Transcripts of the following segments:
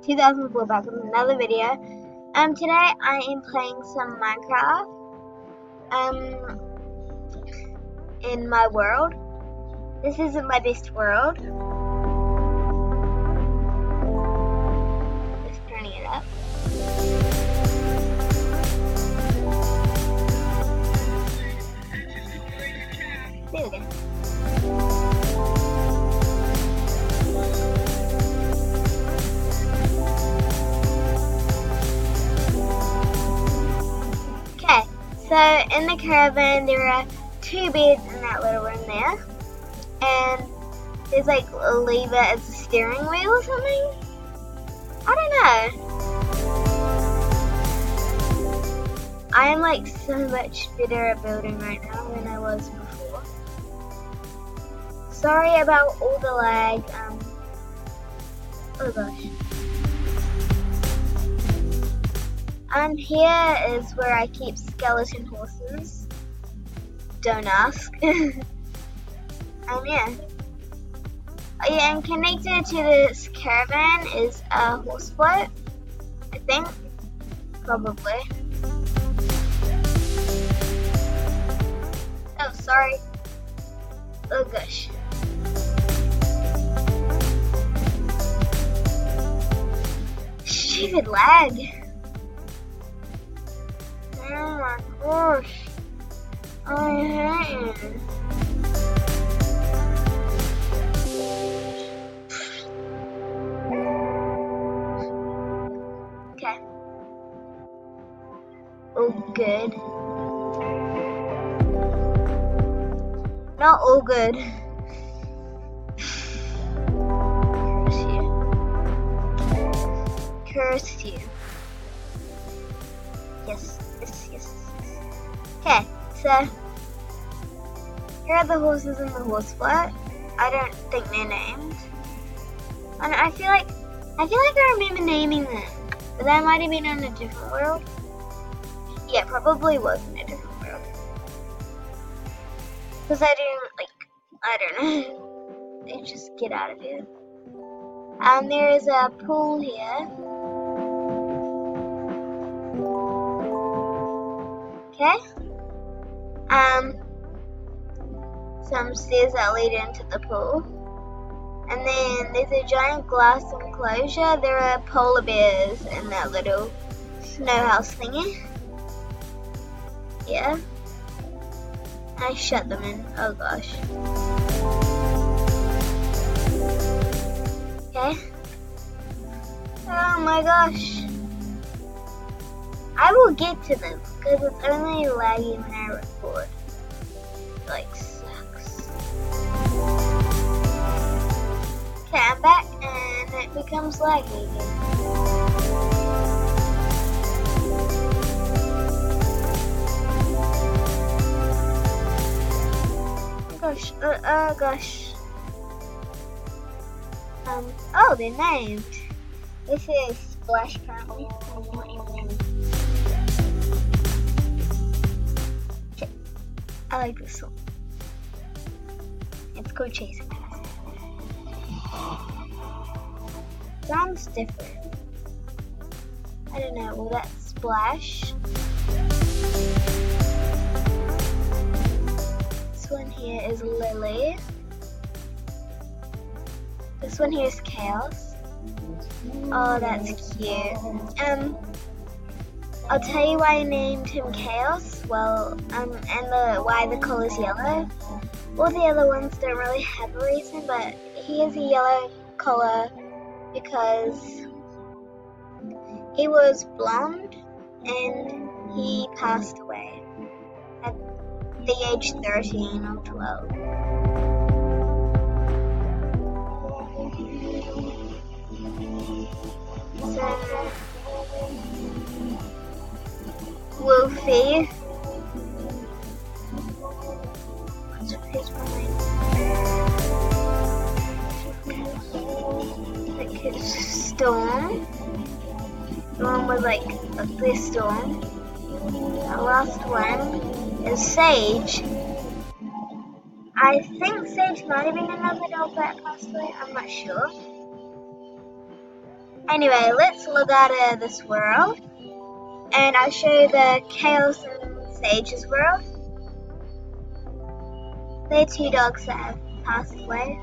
2004 back with another video. Today I am playing some Minecraft in my world. This isn't my best world. Just turning it up. There we go. So in the caravan there are 2 beds in that little room there, and there's like a lever as a steering wheel or something. I don't know. I am like so much better at building right now than I was before. Sorry about all the lag. Oh gosh. Here is where I keep skeleton horses. Don't ask. Yeah. Oh yeah, and connected to this caravan is a horse float, I think. Probably. Oh, sorry. Oh gosh. Stupid lag. Oh my gosh, I hate it. Okay. All good. Not all good. Curse you. Yes. Okay, so here are the horses in the horse float. I don't think they're named. And I feel like I remember naming them, but that might have been in a different world. Yeah, probably was in a different world. Because I don't know. They just get out of here. There is a pool here. Okay. Some stairs that lead into the pool. And then there's a giant glass enclosure. There are polar bears in that little snow house thingy. Yeah. I shut them in. Oh gosh. Okay. Oh my gosh. I will get to them because it's only laggy when I record. It like sucks. Okay, I'm back and it becomes laggy again. Oh gosh. Oh, they're named. This is Splash currently. Okay, I like this one. It's called Chasing Us. Sounds different. I don't know. Will that Splash? This one here is Lily. This one here is Chaos. Oh, that's cute. I'll tell you why I named him Chaos. Well, and why the color's yellow. All the other ones don't really have a reason, but he has a yellow color because he was blonde and he passed away at the age 13 or 12. So, Wolfie. What's his name? Like his Storm. The one with like this Storm. The last one is Sage. I think Sage might have been another dog that passed away, I'm not sure. Anyway, let's look at this world, and I'll show you the Chaos and Sage's world. They're two dogs that have passed away.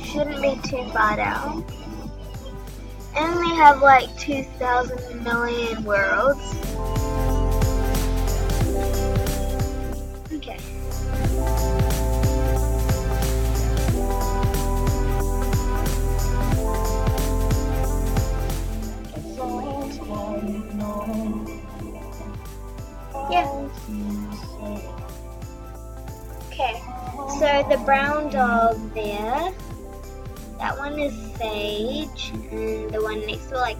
Shouldn't be too far down. And we have like 2,000 million worlds. Okay. Yeah. Okay. So the brown dog there, that one is Sage, and the one next to, like,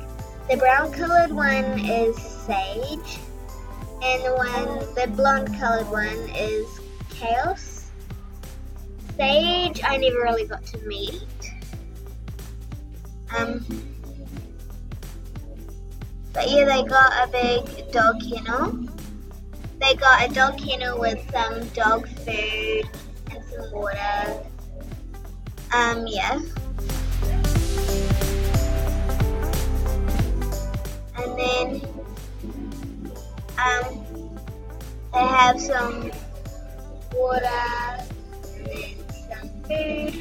the brown colored one is Sage, and the blonde colored one is Chaos. Sage, I never really got to meet. But yeah, they got a big dog kennel. They got a dog kennel with some dog food and some water. Yeah. And then, they have some water and then some food.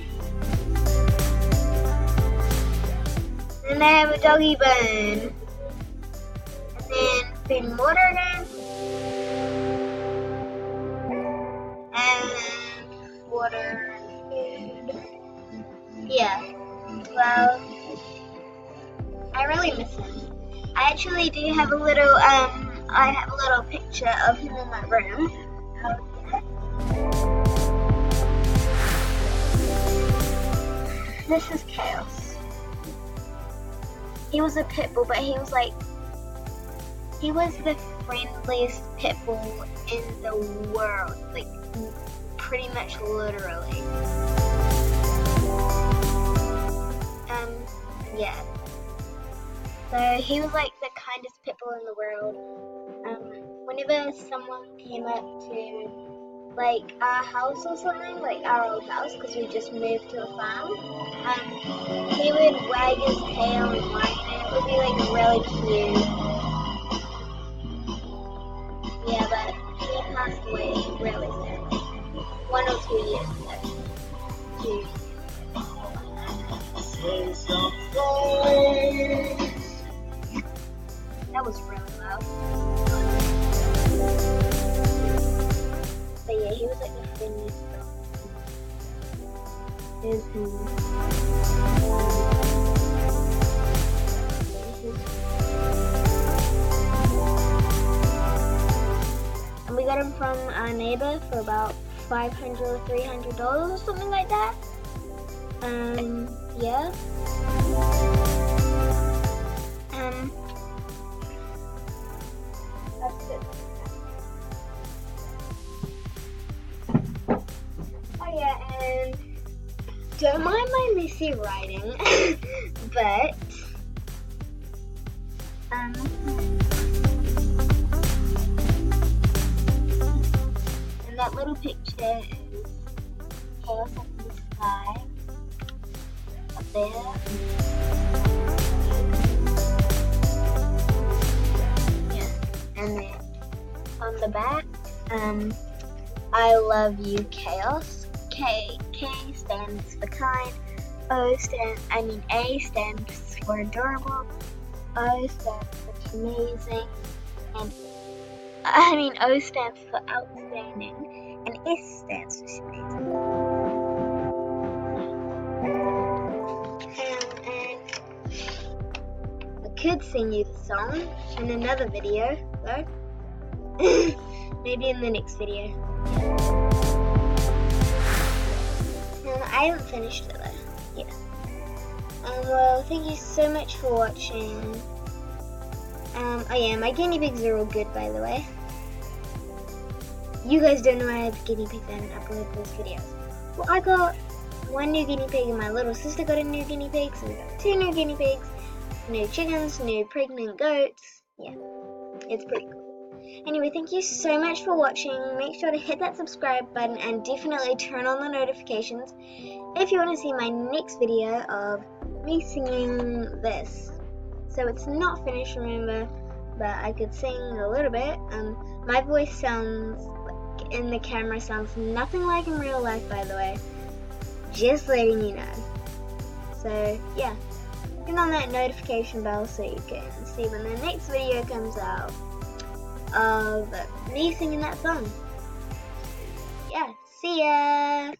Then they have a doggy bone. And then food and water again. And water and food. Yeah. Well, I really miss him. I actually do have a little, I have a little picture of him in my room. This is Chaos. He was a pit bull, but he was the friendliest pit bull in the world, like pretty much literally. Yeah. So he was like the kindest pit bull in the world. Whenever someone came up to like our house or something, like our old house, because we just moved to a farm, he would wag his tail and whine, and it would be like really cute. Yeah, but he passed away really soon. 1 or 2 years ago. 2 years ago. That was really loud. But yeah, he was like the friendliest dog. And we got him from our neighbor for about $500 or $300 or something like that. Yeah. That's good. Oh yeah, and don't mind my messy writing, but and that little picture is Chaos up in the sky, up there. And then on the back, I love you, Chaos. K stands for kind. A stands for adorable. O stands for amazing. And O stands for outstanding. And S stands for amazing. And I could sing you the song in another video, though. Maybe in the next video. I haven't finished it though. Yeah. Well, thank you so much for watching. Oh yeah, my guinea pigs are all good, by the way. You guys don't know I have guinea pigs. I haven't uploaded those videos. Well, I got 1 new guinea pig, and my little sister got a new guinea pig, so we got 2 new guinea pigs, new chickens, new pregnant goats. Yeah, it's pretty cool. Anyway, thank you so much for watching. Make sure to hit that subscribe button and definitely turn on the notifications if you want to see my next video of me singing this. So it's not finished, remember, but I could sing a little bit. My voice sounds like in the camera sounds nothing like in real life, by the way. Just letting you know. So yeah, turn on that notification bell so you can see when the next video comes out of me singing that song. Yeah, see ya!